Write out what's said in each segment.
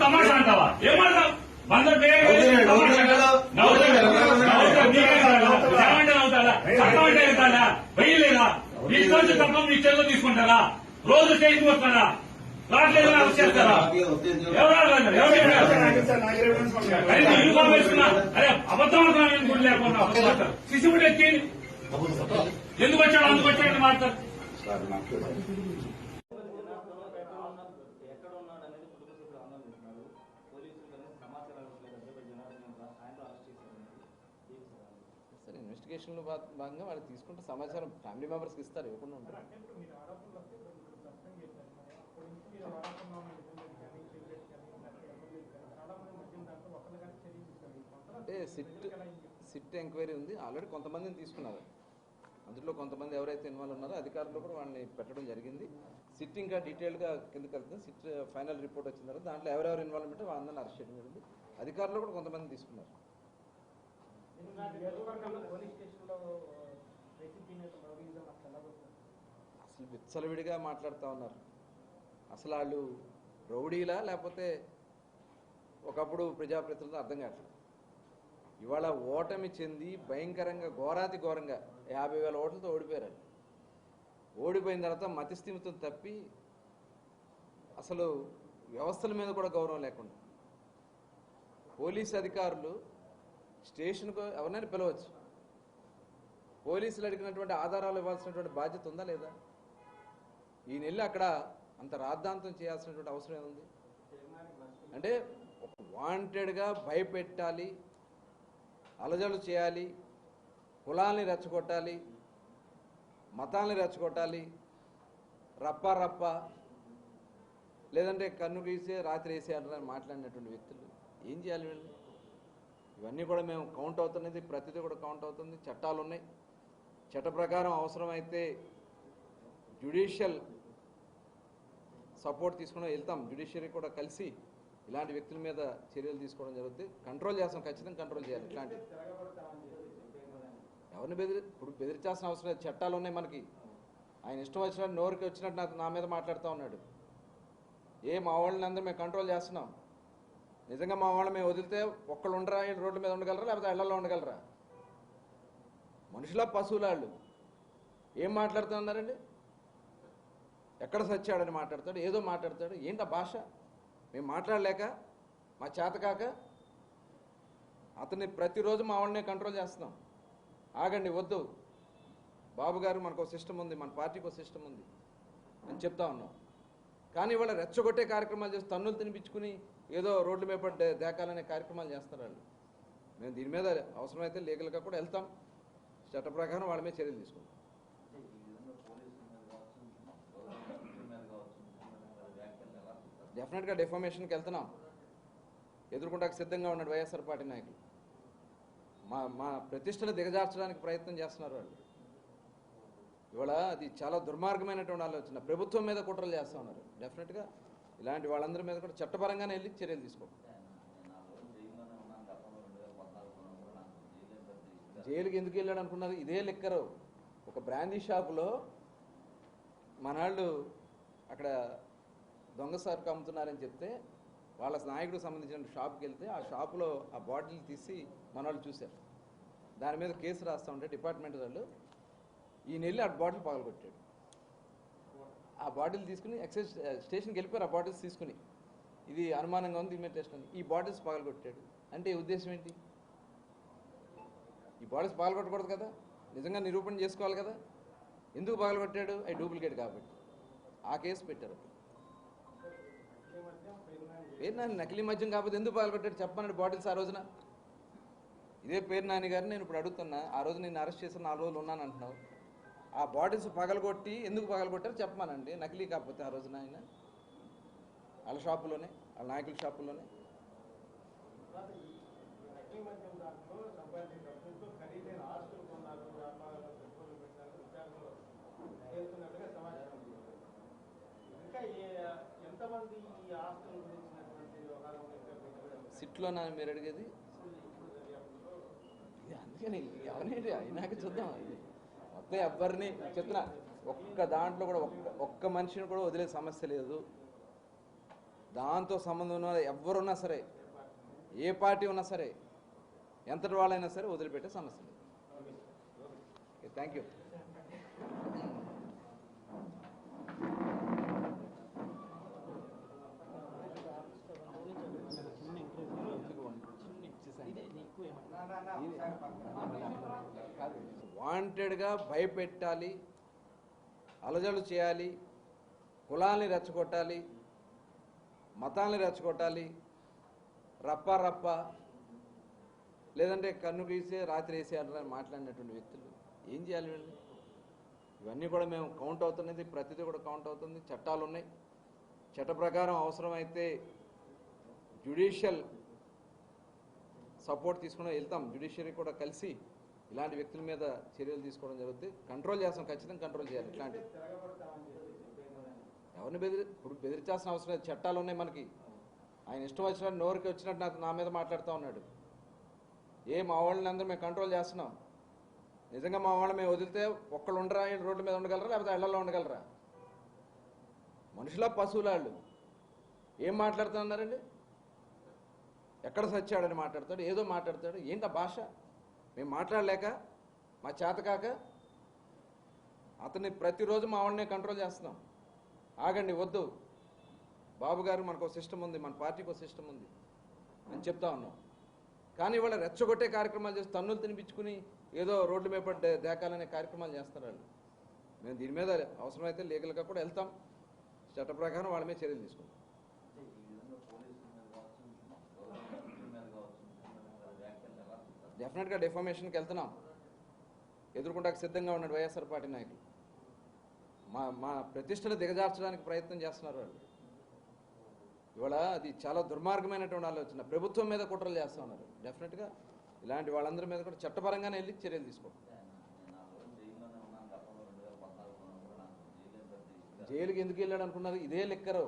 తమాషా అంటావా ఏమంటావు అవుతాడా చట్టం అంటే వెళ్తాడా వెయ్యలేదా తీసుకొచ్చి తప్ప మీ చేతిలో తీసుకుంటారా రోజు స్టేషన్ వస్తారా రాట్లేదు అరెస్ట్ చేస్తారా యూనిఫామ్ వేసుకున్నా అరే అబద్ధం అనుకున్నా లేకుండా అబద్ధం శిశువుడు ఎక్కి ఎందుకు వచ్చాడు అందుకు వచ్చాడని మాట్లాడు ఇన్వెస్టిగేషన్ లో భాగంగా వాళ్ళు తీసుకుంటే సమాచారం ఫ్యామిలీ మెంబర్స్కి ఇస్తారు ఇవ్వకుండా ఉంటారు. అంటే సిట్ ఎంక్వైరీ ఉంది, ఆల్రెడీ కొంతమందిని తీసుకున్నారు. అందులో కొంతమంది ఎవరైతే ఇన్వాల్వ్ ఉన్నారో అధికారులు కూడా వాళ్ళని పెట్టడం జరిగింది. సిట్ ఇంకా డీటెయిల్గా కిందకి వెళ్తుంది. సిట్ ఫైనల్ రిపోర్ట్ వచ్చిన తర్వాత దాంట్లో ఎవరెవరు ఇన్వాల్వ్మెంట్ వాళ్ళందరినీ అరెస్ట్ చేయడం జరిగింది. అధికారులు కూడా కొంతమంది తీసుకున్నారు. అసలు విచ్చలవిడిగా మాట్లాడుతూ ఉన్నారు. అసలు వాళ్ళు రౌడీలా లేకపోతే ఒకప్పుడు ప్రజాప్రతినిధులు అర్థం కావట్లేదు. ఇవాళ ఓటమి చెంది భయంకరంగా ఘోరాతి ఘోరంగా 50,000 ఓట్లతో ఓడిపోయారు. ఓడిపోయిన తర్వాత మతిస్థిమితం తప్పి అసలు వ్యవస్థల మీద కూడా గౌరవం లేకుండా పోలీసు అధికారులు స్టేషన్కు ఎవరినైనా పిలవచ్చు, పోలీసులు అడిగినటువంటి ఆధారాలు ఇవ్వాల్సినటువంటి బాధ్యత ఉందా లేదా? ఈయన వెళ్ళి అక్కడ అంత రాద్ధాంతం చేయాల్సినటువంటి అవసరం ఏముంది? అంటే వాంటెడ్గా భయపెట్టాలి, అలజలు చేయాలి, కులాల్ని రెచ్చగొట్టాలి, మతాల్ని రెచ్చగొట్టాలి, రప్ప లేదంటే కన్ను గీసే రాత్రి వేసే అంటారని మాట్లాడినటువంటి వ్యక్తులు ఏం చేయాలి వీళ్ళు? ఇవన్నీ కూడా మేము కౌంట్ అవుతున్నది, ప్రతిదీ కూడా కౌంట్ అవుతుంది. చట్టాలు ఉన్నాయి, చట్ట ప్రకారం అవసరమైతే జ్యుడిషియల్ సపోర్ట్ తీసుకుని వెళ్తాం. జ్యుడిషియరీ కూడా కలిసి ఇలాంటి వ్యక్తుల మీద చర్యలు తీసుకోవడం జరుగుతుంది. కంట్రోల్ చేస్తాం, ఖచ్చితంగా కంట్రోల్ చేయాలి. ఇట్లాంటి ఎవరిని ఇప్పుడు బెదిరించాల్సిన అవసరం లేదు, చట్టాలు ఉన్నాయి మనకి. ఆయన ఇష్టం వచ్చినట్టు నోరుకి వచ్చినట్టు నా మీద మాట్లాడుతూ ఉన్నాడు. మా వాళ్ళని అందరూ మేము కంట్రోల్ చేస్తున్నాం. నిజంగా మా వాళ్ళని మేము వదిలితే ఒక్కళ్ళు ఉండరా, రోడ్ల మీద ఉండగలరా, లేకపోతే ఇళ్లలో ఉండగలరా? మనుషుల పశువులాళ్ళు ఏం మాట్లాడుతూ ఉన్నారండి? ఎక్కడ సచ్చాడని మాట్లాడతాడు, ఏదో మాట్లాడతాడు. ఏంటి ఆ భాష? మేము మాట్లాడలేక, మా చేతకాక అతన్ని ప్రతిరోజు మా వాళ్ళని కంట్రోల్ చేస్తున్నాం. ఆగండి, వద్దు బాబు గారు, మనకు ఒక సిస్టమ్ ఉంది, మన పార్టీకి ఒక సిస్టమ్ ఉంది అని చెప్తా ఉన్నాం. కానీ ఇవాళ రెచ్చగొట్టే కార్యక్రమాలు చేసి తన్నులు తినిపించుకుని ఏదో రోడ్ల మీద దేకాలనే కార్యక్రమాలు చేస్తారు వాళ్ళు. మేము దీని మీద అవసరమైతే లీగల్గా కూడా వెళ్తాం, చట్ట ప్రకారం వాళ్ళ మీద చర్యలు తీసుకుంటాం. డెఫినెట్గా డిఫామేషన్కి వెళ్తున్నాం, ఎదుర్కొంటానికి సిద్ధంగా ఉన్నాడు వైఎస్ఆర్ పార్టీ నాయకులు. మా ప్రతిష్టను దిగజార్చడానికి ప్రయత్నం చేస్తున్నారు వాళ్ళు. ఇవాళ అది చాలా దుర్మార్గమైనటువంటి ఆలోచన. ప్రభుత్వం మీద కుట్రలు చేస్తూ ఉన్నారు. డెఫినెట్గా ఇలాంటి వాళ్ళందరి మీద కూడా చట్టపరంగానే వెళ్ళి చర్యలు తీసుకోండి. జైలుకి ఎందుకు వెళ్ళాడు అనుకున్నారు? ఇదే లిక్కరు ఒక బ్రాందీ షాపులో మనాళ్ళు అక్కడ దొంగ సరుకు అమ్ముతున్నారని చెప్తే వాళ్ళ నాయకుడికి సంబంధించిన షాప్కి వెళ్తే ఆ షాపులో ఆ బాటిల్ తీసి మనవాళ్ళు చూశారు. దాని మీద కేసు రాస్తూ ఉంటే డిపార్ట్మెంట్ వాళ్ళు ఈయన వెళ్ళి ఆ బాటిల్ పగలగొట్టాడు. ఆ బాటిల్ తీసుకుని ఎక్సైజ్ స్టేషన్కి వెళ్ళిపోయారు. ఆ బాటిల్స్ తీసుకుని ఇది అనుమానంగా ఉంది ఇమిటేషన్ అని ఈ బాటిల్స్ పగలగొట్టాడు. అంటే ఉద్దేశం ఏంటి? ఈ బాటిల్స్ పగలగొట్టకూడదు కదా, నిజంగా నిరూపణ చేసుకోవాలి కదా. ఎందుకు పగలగొట్టాడు? అవి డూప్లికేట్ కాబట్టి ఆ కేసు పెట్టారు. పేరు నకిలీ మద్యం కాకపోతే ఎందుకు పగలగొట్టాడు చెప్పమన్నాడు బాటిల్స్ ఆ రోజున. ఇదే పేరు నాని గారిని నేను ఇప్పుడు అడుగుతున్నా, ఆ రోజు నేను అరెస్ట్ చేసిన 4 రోజులు ఉన్నాను అంటున్నావు. ఆ బాటిల్స్ పగలగొట్టి ఎందుకు పగలగొట్టారు చెప్పమానండి, నకిలీ కాకపోతే ఆ రోజున ఆయన వాళ్ళ షాపులోనే, వాళ్ళ నాయకుల షాపుల్లోనే. సిట్లోనా మీరు అడిగేది? అందుకని ఎవరైనా అయినాక చూద్దాం. మొత్తం ఎవరిని చెప్తున్నా, ఒక్క దాంట్లో కూడా ఒక్క మనిషిని కూడా వదిలే సమస్య లేదు. దాంతో సంబంధం ఉన్న ఎవరున్నా సరే, ఏ పార్టీ ఉన్నా సరే, ఎంతటి వాళ్ళైనా సరే వదిలిపెట్టే సమస్య లేదు. Thank you. వాంటెడ్గా భయపెట్టాలి, అలజడులు చేయాలి, కులాల్ని రెచ్చగొట్టాలి, మతాల్ని రెచ్చగొట్టాలి, రప్ప లేదంటే కన్ను గీసే రాత్రి వేసేయాలని మాట్లాడినటువంటి వ్యక్తులు ఏం చేయాలి వీళ్ళు? ఇవన్నీ కూడా మేము కౌంట్ అవుతున్నది, ప్రతిదీ కూడా కౌంట్ అవుతుంది. చట్టాలు ఉన్నాయి, చట్ట ప్రకారం అవసరమైతే జ్యుడిషియల్ సపోర్ట్ తీసుకుని వెళ్తాం. జ్యుడిషియరీ కూడా కలిసి ఇలాంటి వ్యక్తుల మీద చర్యలు తీసుకోవడం జరుగుతుంది. కంట్రోల్ చేస్తాం, ఖచ్చితంగా కంట్రోల్ చేయాలి. ఇట్లాంటి ఎవరిని ఇప్పుడు బెదిరించాల్సిన అవసరం లేదు, చట్టాలు ఉన్నాయి మనకి. ఆయన ఇష్టం వచ్చినట్టు నోరుకి వచ్చినట్టు నా మీద మాట్లాడుతూ ఉన్నాడు. మా వాళ్ళని అందరూ మేము కంట్రోల్ చేస్తున్నాం. నిజంగా మా వాళ్ళని మేము వదిలితే ఒక్కళ్ళు ఉండరా, రోడ్ల మీద ఉండగలరా, లేకపోతే ఇళ్లలో ఉండగలరా? మనుషుల పశువుల వాళ్ళు ఏం మాట్లాడుతున్నారండి? ఎక్కడ సచ్చాడని మాట్లాడతాడు, ఏదో మాట్లాడతాడు. ఏంటి భాష? మేము మాట్లాడలేక, మా చేతకాక అతన్ని ప్రతిరోజు మా వాళ్ళనే కంట్రోల్ చేస్తున్నాం. ఆగండి, వద్దు బాబు గారు, మనకు సిస్టమ్ ఉంది, మన పార్టీకి ఒక సిస్టమ్ ఉంది అని చెప్తా ఉన్నాం. కానీ ఇవాళ రెచ్చగొట్టే కార్యక్రమాలు చేసి తన్నులు తినిపించుకుని ఏదో రోడ్ల మీద పడ్డ దేకాలనే కార్యక్రమాలు చేస్తారు వాళ్ళు. మేము దీని మీద అవసరమైతే లీగల్గా కూడా వెళ్తాం, చట్ట ప్రకారం వాళ్ళ మీద చర్యలు తీసుకుంటాం. డెఫినెట్గా డిఫామేషన్కి వెళ్తున్నాం, ఎదుర్కొంటానికి సిద్ధంగా ఉన్నాడు వైఎస్ఆర్ పార్టీ నాయకులు. మా ప్రతిష్టను దిగజార్చడానికి ప్రయత్నం చేస్తున్నారు వాళ్ళు. ఇవాళ అది చాలా దుర్మార్గమైనటువంటి ఆలోచన. ప్రభుత్వం మీద కుట్రలు చేస్తూ ఉన్నారు. డెఫినెట్గా ఇలాంటి వాళ్ళందరి మీద కూడా చట్టపరంగానే వెళ్ళి చర్యలు తీసుకోండి. జైలుకి ఎందుకు వెళ్ళాడు అనుకున్నారు? ఇదే లిక్కరు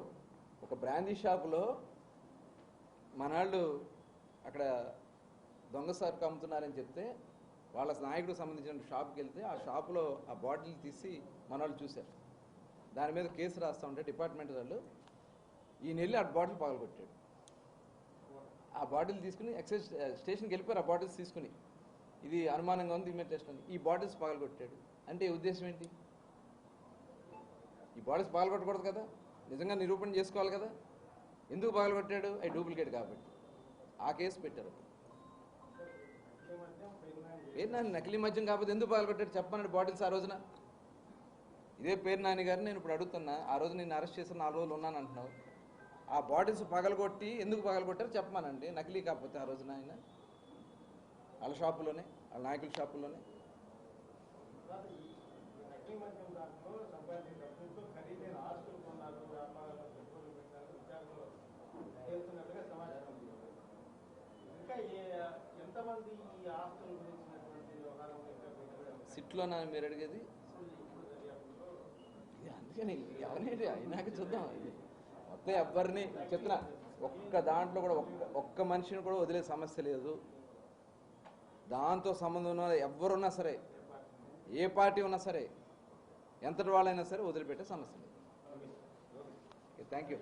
ఒక బ్రాందీ షాపులో మనాళ్ళు అక్కడ దొంగ సరుకు అమ్ముతున్నారని చెప్తే వాళ్ళ నాయకుడికి సంబంధించిన షాప్కి వెళ్తే ఆ షాపులో ఆ బాటిల్ తీసి మనవాళ్ళు చూశారు. దాని మీద కేసు రాస్తూ ఉంటే డిపార్ట్మెంట్ వాళ్ళు ఈయన వెళ్ళి ఆ బాటిల్ పగలగొట్టాడు. ఆ బాటిల్ తీసుకుని ఎక్సైజ్ స్టేషన్కి వెళ్ళిపోయారు. ఆ బాటిల్స్ తీసుకుని ఇది అనుమానంగా ఉంది, ఇమేజ్ టెస్ట్ అని ఈ బాటిల్స్ పగలగొట్టాడు. అంటే ఉద్దేశం ఏంటి? ఈ బాటిల్స్ పగలగొట్టకూడదు కదా, నిజంగా నిరూపణ చేసుకోవాలి కదా. ఎందుకు పగలగొట్టాడు? అవి డూప్లికేట్ కాబట్టి ఆ కేసు పెట్టారు. పేరు నాని నకిలీ మద్యం కాకపోతే ఎందుకు పగలగొట్టాడు చెప్పమన్నాడు బాటిల్స్ ఆ రోజున. ఇదే పేరు నాని గారిని నేను ఇప్పుడు అడుగుతున్నా, ఆ రోజు నేను అరెస్ట్ చేసిన 4 రోజులు ఉన్నాను అంటున్నావు. ఆ బాటిల్స్ పగలగొట్టి ఎందుకు పగలగొట్టారు చెప్పమానండి, నకిలీ కాకపోతే ఆ రోజున ఆయన వాళ్ళ షాపులోనే, వాళ్ళ నాయకుల షాపుల్లోనే. సిట్లో నా మీరు అడిగేది అందుకని ఎవరైనా అయినాక చూద్దాం. మొత్తం ఎవరిని చెప్తున్నా, ఒక్క దాంట్లో కూడా ఒక్క మనిషిని కూడా వదిలే సమస్య లేదు. దాంతో సంబంధం ఉన్న ఎవరున్నా సరే, ఏ పార్టీ ఉన్నా సరే, ఎంతటి వాళ్ళైనా సరే వదిలిపెట్టే సమస్య లేదు. Thank you.